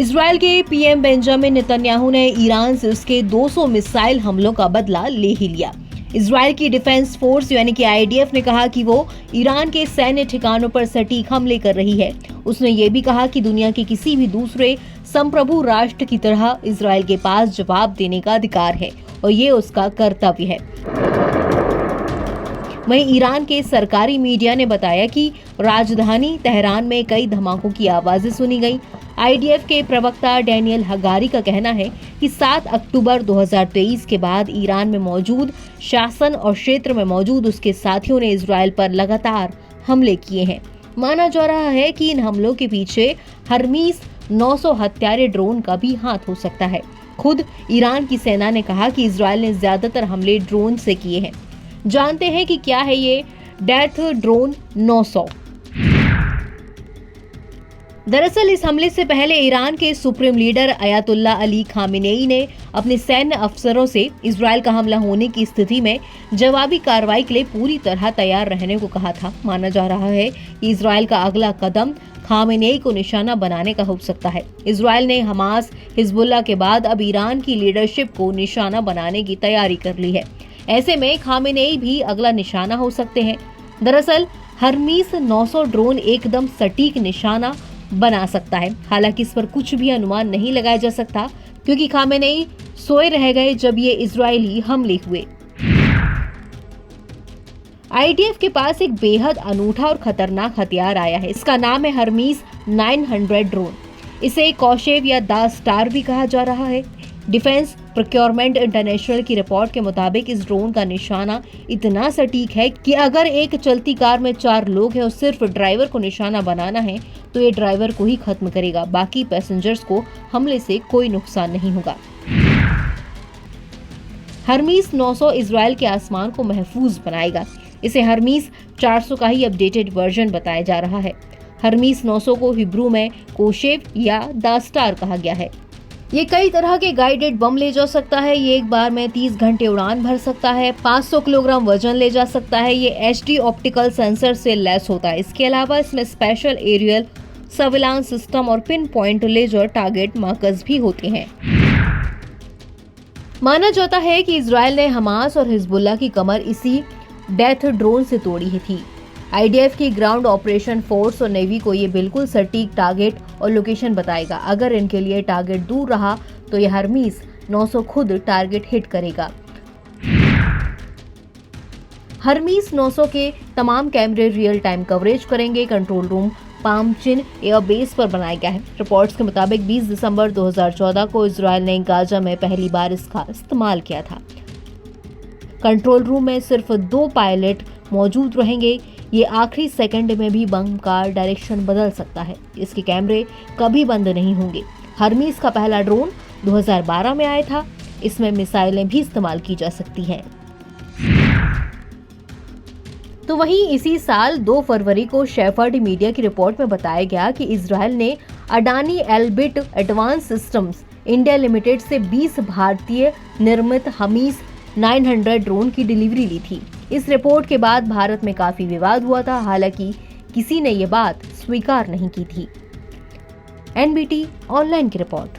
Israel के PM Benjamin Netanyahu ने Iran से उसके 200 मिसाइल हमलों का बदला ले ही लिया। इजरायल की डिफेंस फोर्स यानी कि आईडीएफ ने कहा कि वो ईरान के सैन्य ठिकानों पर सटीक हमले कर रही है। उसने ये भी कहा कि दुनिया के किसी भी दूसरे संप्रभु राष्ट्र की तरह इजरायल के पास जवाब देने का अधिकार है और ये उसका कर्तव्य है। वहीं ईरान के सरकारी मीडिया ने बताया कि राजधानी तेहरान में कई धमाकों की आवाजें सुनी गईं। आईडीएफ के प्रवक्ता डैनियल हगारी का कहना है कि 7 अक्टूबर 2023 के बाद ईरान में मौजूद शासन और क्षेत्र में मौजूद उसके साथियों ने इजरायल पर लगातार हमले किए हैं। माना जा रहा है कि इन हमलों के पीछे हर्मीस 900 हत्यारे ड्रोन का भी हाथ हो सकता है। खुद ईरान की सेना ने कहा कि इजरायल ने ज्यादातर हमले ड्रोन से किए हैं। जानते हैं कि क्या है ये डेथ ड्रोन 900। दरअसल इस हमले से पहले ईरान के supreme leader Ayatollah Ali Khamenei ने अपने सैन्य अफसरों से इजरायल का हमला होने की स्थिति में जवाबी कार्रवाई के लिए पूरी तरह तैयार रहने को कहा था। माना जा रहा है कि इजरायल का अगला कदम खामेनेई को निशाना बनाने का हो सकता है। इजरायल ने हमास, हिजबुल्लाह के बाद अब ईरान की लीडरशिप को निशाना बनाने की तैयारी कर ली है। ऐसे में खामेनेई भी अगला निशाना हो सकते हैं। दरअसल हर्मीस 900 ड्रोन एकदम सटीक निशाना बना सकता है। हालांकि इस पर कुछ भी अनुमान नहीं लगाया जा सकता क्योंकि खामेनेई सोए रह गए जब ये इजरायली हमले हुए। आईडीएफ के पास एक बेहद अनूठा और खतरनाक हथियार आया है। इसका नाम है हर्मीस 900 ड्रोन। इसे कौशेव या द स्टार भी कहा जा रहा है। डिफेंस प्रोक्योरमेंट इंटरनेशनल की रिपोर्ट के मुताबिक इस ड्रोन का निशाना इतना सटीक है कि अगर एक चलती कार में 4 लोग हैं और सिर्फ ड्राइवर को निशाना बनाना है तो ये ड्राइवर को ही खत्म करेगा। बाकी पैसेंजर्स को हमले से कोई नुकसान नहीं होगा। हर्मीस 900 इजरायल के आसमान को महफूज बनाएगा। इसे हर्मीस 400 का ही अपडेटेड वर्जन बताया जा रहा है। हर्मीस 900 को हिब्रू में कोशेव या द स्टार कहा गया है। ये कई तरह के गाइडेड बम ले जा सकता है। ये एक बार में 30 घंटे उड़ान भर सकता है। 500 किलोग्राम वजन ले जा सकता है। ये एचडी ऑप्टिकल सेंसर से लैस होता है। इसके अलावा इसमें स्पेशल एरियल सर्विलांस सिस्टम और pinpoint laser target markers भी होते हैं। माना जाता है कि इजरायल ने हमास और हिजबुल्लाह की कमर इसी डेथ ड्रोन से तोड़ी ही थी। आईडीएफ की ग्राउंड ऑपरेशन फोर्स और नेवी को ये बिल्कुल सटीक टारगेट और लोकेशन बताएगा। अगर इनके लिए टारगेट दूर रहा तो ये हर्मीस 900 खुद टारगेट हिट करेगा। हर्मीस 900 के तमाम कैमरे रियल टाइम कवरेज करेंगे। कंट्रोल रूम पामचिन एयरबेस पर बनाया गया है। रिपोर्ट्स के मुताबिक 20 दिसंबर 2014 को इजरायल ने गाजा में पहली बार इसका इस्तेमाल किया था। कंट्रोल रूम में सिर्फ 2 पायलट मौजूद रहेंगे। ये आखिरी सेकंड में भी बम का डायरेक्शन बदल सकता है। इसके कैमरे कभी बंद नहीं होंगे। हर्मीस का पहला ड्रोन 2012 में आया था। इसमें मिसाइलें भी इस्तेमाल की जा सकती हैं। तो वहीं इसी साल 2 फरवरी को शेफर्ड मीडिया की रिपोर्ट में बताया गया कि इजरायल ने Adani Elbit advance systems India limited से 20 भारतीय निर्मित हर्मीस 900 ड्रोन की डिलीवरी ली थी। इस रिपोर्ट के बाद भारत में काफी विवाद हुआ था। हालांकि किसी ने ये बात स्वीकार नहीं की थी। एनबीटी ऑनलाइन की रिपोर्ट।